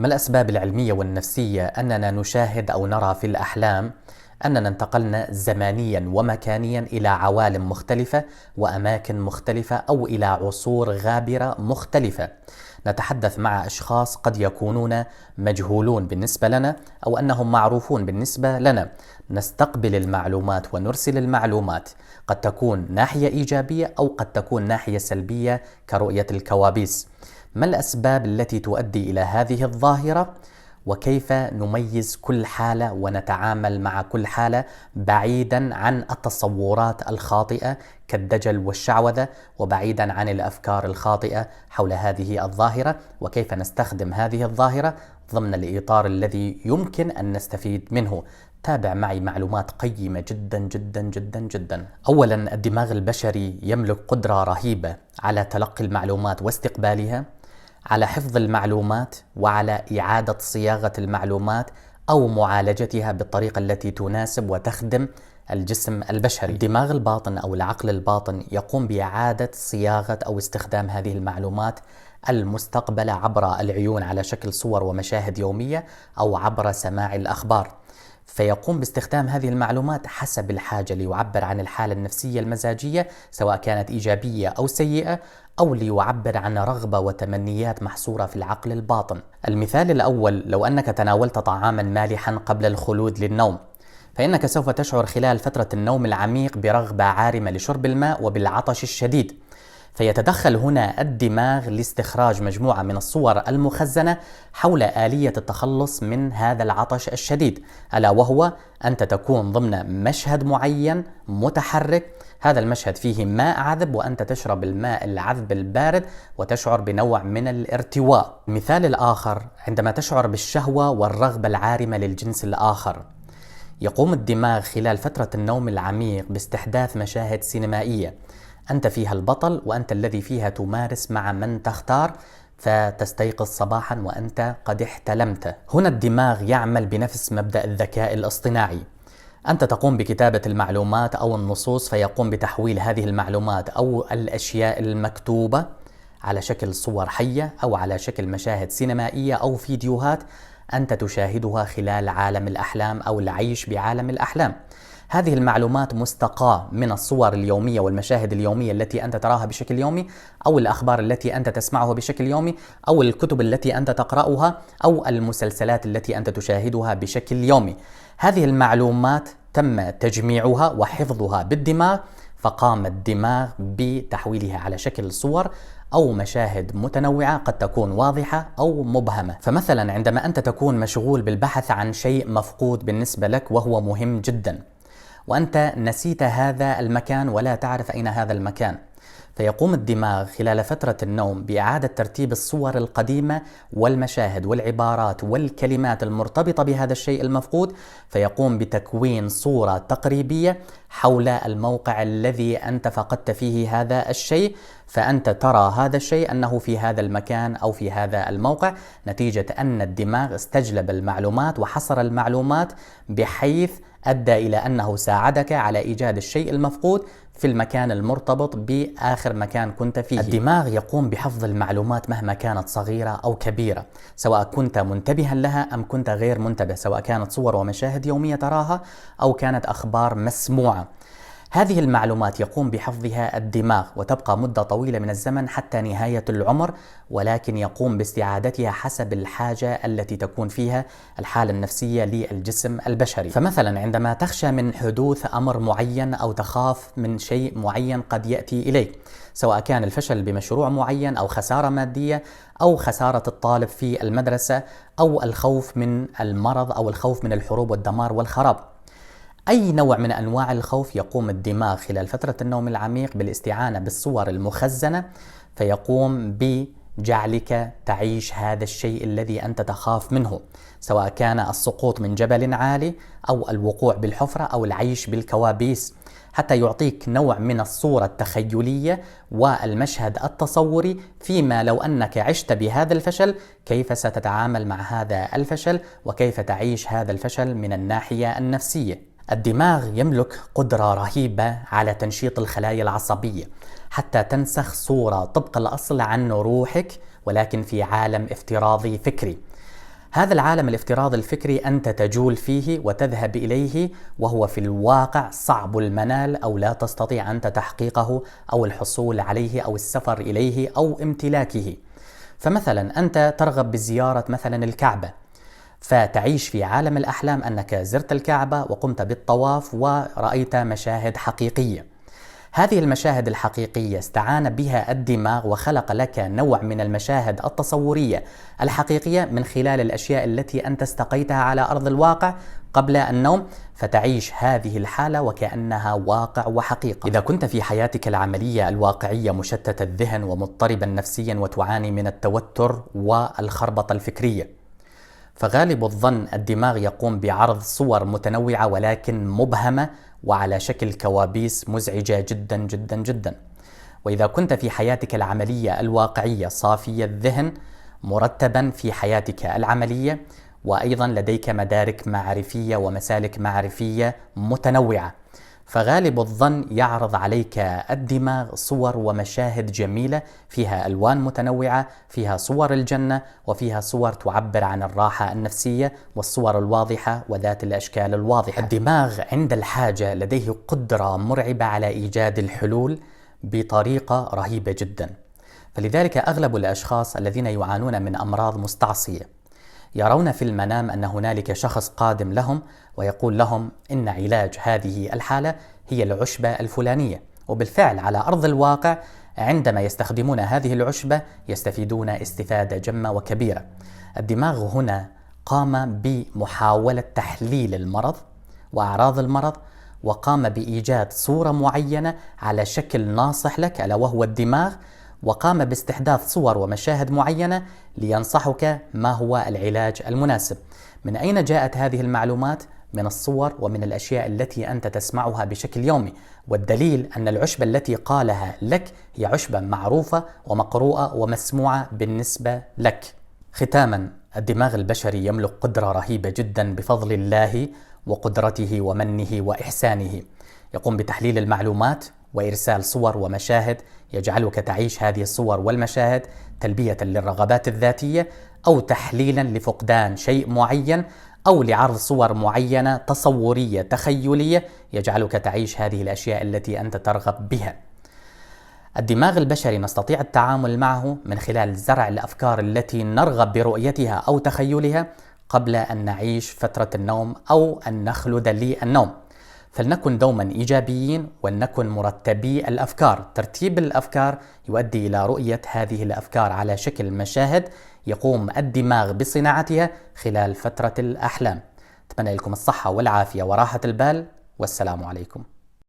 ما الأسباب العلمية والنفسية أننا نشاهد أو نرى في الأحلام أننا انتقلنا زمانيا ومكانيا إلى عوالم مختلفة وأماكن مختلفة أو إلى عصور غابرة مختلفة؟ نتحدث مع أشخاص قد يكونون مجهولون بالنسبة لنا أو أنهم معروفون بالنسبة لنا. نستقبل المعلومات ونرسل المعلومات، قد تكون ناحية إيجابية أو قد تكون ناحية سلبية كرؤية الكوابيس. ما الأسباب التي تؤدي إلى هذه الظاهرة؟ وكيف نميز كل حالة ونتعامل مع كل حالة بعيدا عن التصورات الخاطئة كالدجل والشعوذة، وبعيدا عن الأفكار الخاطئة حول هذه الظاهرة، وكيف نستخدم هذه الظاهرة ضمن الإطار الذي يمكن أن نستفيد منه. تابع معي معلومات قيمة جدا جدا جدا جدا. أولا، الدماغ البشري يملك قدرة رهيبة على تلقي المعلومات واستقبالها، على حفظ المعلومات، وعلى إعادة صياغة المعلومات أو معالجتها بالطريقة التي تناسب وتخدم الجسم البشري. الدماغ الباطن أو العقل الباطن يقوم بإعادة صياغة أو استخدام هذه المعلومات المستقبلة عبر العيون على شكل صور ومشاهد يومية أو عبر سماع الأخبار، فيقوم باستخدام هذه المعلومات حسب الحاجة ليعبر عن الحالة النفسية المزاجية سواء كانت إيجابية أو سيئة، أو ليعبر عن رغبة وتمنيات محصورة في العقل الباطن. المثال الأول: لو أنك تناولت طعاما مالحا قبل الخلود للنوم، فإنك سوف تشعر خلال فترة النوم العميق برغبة عارمة لشرب الماء وبالعطش الشديد، فيتدخل هنا الدماغ لاستخراج مجموعة من الصور المخزنة حول آلية التخلص من هذا العطش الشديد، ألا وهو أنت تكون ضمن مشهد معين متحرك، هذا المشهد فيه ماء عذب وأنت تشرب الماء العذب البارد وتشعر بنوع من الارتواء. المثال الآخر: عندما تشعر بالشهوة والرغبة العارمة للجنس الآخر، يقوم الدماغ خلال فترة النوم العميق باستحداث مشاهد سينمائية أنت فيها البطل وأنت الذي فيها تمارس مع من تختار، فتستيقظ صباحا وأنت قد احتلمت. هنا الدماغ يعمل بنفس مبدأ الذكاء الاصطناعي، أنت تقوم بكتابة المعلومات أو النصوص، فيقوم بتحويل هذه المعلومات أو الأشياء المكتوبة على شكل صور حية أو على شكل مشاهد سينمائية أو فيديوهات أنت تشاهدها خلال عالم الأحلام أو العيش بعالم الأحلام. هذه المعلومات مستقاة من الصور اليومية والمشاهد اليومية التي أنت تراها بشكل يومي، أو الأخبار التي أنت تسمعها بشكل يومي، أو الكتب التي أنت تقرأها، أو المسلسلات التي أنت تشاهدها بشكل يومي. هذه المعلومات تم تجميعها وحفظها بالدماغ، فقام الدماغ بتحويلها على شكل صور أو مشاهد متنوعة قد تكون واضحة أو مبهمة. فمثلا عندما أنت تكون مشغول بالبحث عن شيء مفقود بالنسبة لك وهو مهم جدا، وأنت نسيت هذا المكان ولا تعرف أين هذا المكان، فيقوم الدماغ خلال فترة النوم بإعادة ترتيب الصور القديمة والمشاهد والعبارات والكلمات المرتبطة بهذا الشيء المفقود، فيقوم بتكوين صورة تقريبية حول الموقع الذي أنت فقدت فيه هذا الشيء، فأنت ترى هذا الشيء أنه في هذا المكان أو في هذا الموقع، نتيجة أن الدماغ استجلب المعلومات وحصر المعلومات بحيث أدى إلى أنه ساعدك على إيجاد الشيء المفقود في المكان المرتبط بآخر مكان كنت فيه. الدماغ يقوم بحفظ المعلومات مهما كانت صغيرة أو كبيرة، سواء كنت منتبها لها أم كنت غير منتبه، سواء كانت صور ومشاهد يومية تراها أو كانت أخبار مسموعة. هذه المعلومات يقوم بحفظها الدماغ وتبقى مدة طويلة من الزمن حتى نهاية العمر، ولكن يقوم باستعادتها حسب الحاجة التي تكون فيها الحالة النفسية للجسم البشري. فمثلا عندما تخشى من حدوث أمر معين أو تخاف من شيء معين قد يأتي إليك، سواء كان الفشل بمشروع معين أو خسارة مادية أو خسارة الطالب في المدرسة أو الخوف من المرض أو الخوف من الحروب والدمار والخراب، أي نوع من أنواع الخوف، يقوم الدماغ خلال فترة النوم العميق بالاستعانة بالصور المخزنة، فيقوم بجعلك تعيش هذا الشيء الذي أنت تخاف منه، سواء كان السقوط من جبل عالي أو الوقوع بالحفرة أو العيش بالكوابيس، حتى يعطيك نوع من الصورة التخيلية والمشهد التصوري فيما لو أنك عشت بهذا الفشل كيف ستتعامل مع هذا الفشل وكيف تعيش هذا الفشل من الناحية النفسية. الدماغ يملك قدرة رهيبة على تنشيط الخلايا العصبية حتى تنسخ صورة طبق الأصل عن روحك ولكن في عالم افتراضي فكري. هذا العالم الافتراضي الفكري أنت تجول فيه وتذهب إليه، وهو في الواقع صعب المنال أو لا تستطيع أنت تحقيقه أو الحصول عليه أو السفر إليه أو امتلاكه. فمثلا أنت ترغب بزيارة مثلا الكعبة، فتعيش في عالم الأحلام أنك زرت الكعبة وقمت بالطواف ورأيت مشاهد حقيقية. هذه المشاهد الحقيقية استعان بها الدماغ وخلق لك نوع من المشاهد التصورية الحقيقية من خلال الأشياء التي أنت استقيتها على أرض الواقع قبل النوم، فتعيش هذه الحالة وكأنها واقع وحقيقة. إذا كنت في حياتك العملية الواقعية مشتت الذهن ومضطربا نفسيا وتعاني من التوتر والخربطة الفكرية، فغالب الظن الدماغ يقوم بعرض صور متنوعة ولكن مبهمة وعلى شكل كوابيس مزعجة جدا جدا جدا. وإذا كنت في حياتك العملية الواقعية صافي الذهن مرتبا في حياتك العملية، وأيضا لديك مدارك معرفية ومسالك معرفية متنوعة، فغالب الظن يعرض عليك الدماغ صور ومشاهد جميلة فيها ألوان متنوعة، فيها صور الجنة وفيها صور تعبر عن الراحة النفسية والصور الواضحة وذات الأشكال الواضحة. الدماغ عند الحاجة لديه قدرة مرعبة على إيجاد الحلول بطريقة رهيبة جدا. فلذلك أغلب الأشخاص الذين يعانون من أمراض مستعصية يرون في المنام أن هنالك شخص قادم لهم ويقول لهم إن علاج هذه الحالة هي العشبة الفلانية، وبالفعل على أرض الواقع عندما يستخدمون هذه العشبة يستفيدون استفادة جمة وكبيرة. الدماغ هنا قام بمحاولة تحليل المرض وأعراض المرض، وقام بإيجاد صورة معينة على شكل ناصح لك ألا وهو الدماغ، وقام باستحداث صور ومشاهد معينة لينصحك ما هو العلاج المناسب. من أين جاءت هذه المعلومات؟ من الصور ومن الأشياء التي أنت تسمعها بشكل يومي، والدليل أن العشبة التي قالها لك هي عشبة معروفة ومقروءة ومسموعة بالنسبة لك. ختاما، الدماغ البشري يملك قدرة رهيبة جدا بفضل الله وقدرته ومنه وإحسانه، يقوم بتحليل المعلومات وإرسال صور ومشاهد يجعلك تعيش هذه الصور والمشاهد تلبية للرغبات الذاتية أو تحليلا لفقدان شيء معين أو لعرض صور معينة تصورية تخيلية يجعلك تعيش هذه الأشياء التي أنت ترغب بها. الدماغ البشري نستطيع التعامل معه من خلال زرع الأفكار التي نرغب برؤيتها أو تخيلها قبل أن نعيش فترة النوم أو أن نخلد للنوم. فلنكن دوما إيجابيين ولنكن مرتبي الأفكار. ترتيب الأفكار يؤدي إلى رؤية هذه الأفكار على شكل مشاهد يقوم الدماغ بصناعتها خلال فترة الأحلام. أتمنى لكم الصحة والعافية وراحة البال، والسلام عليكم.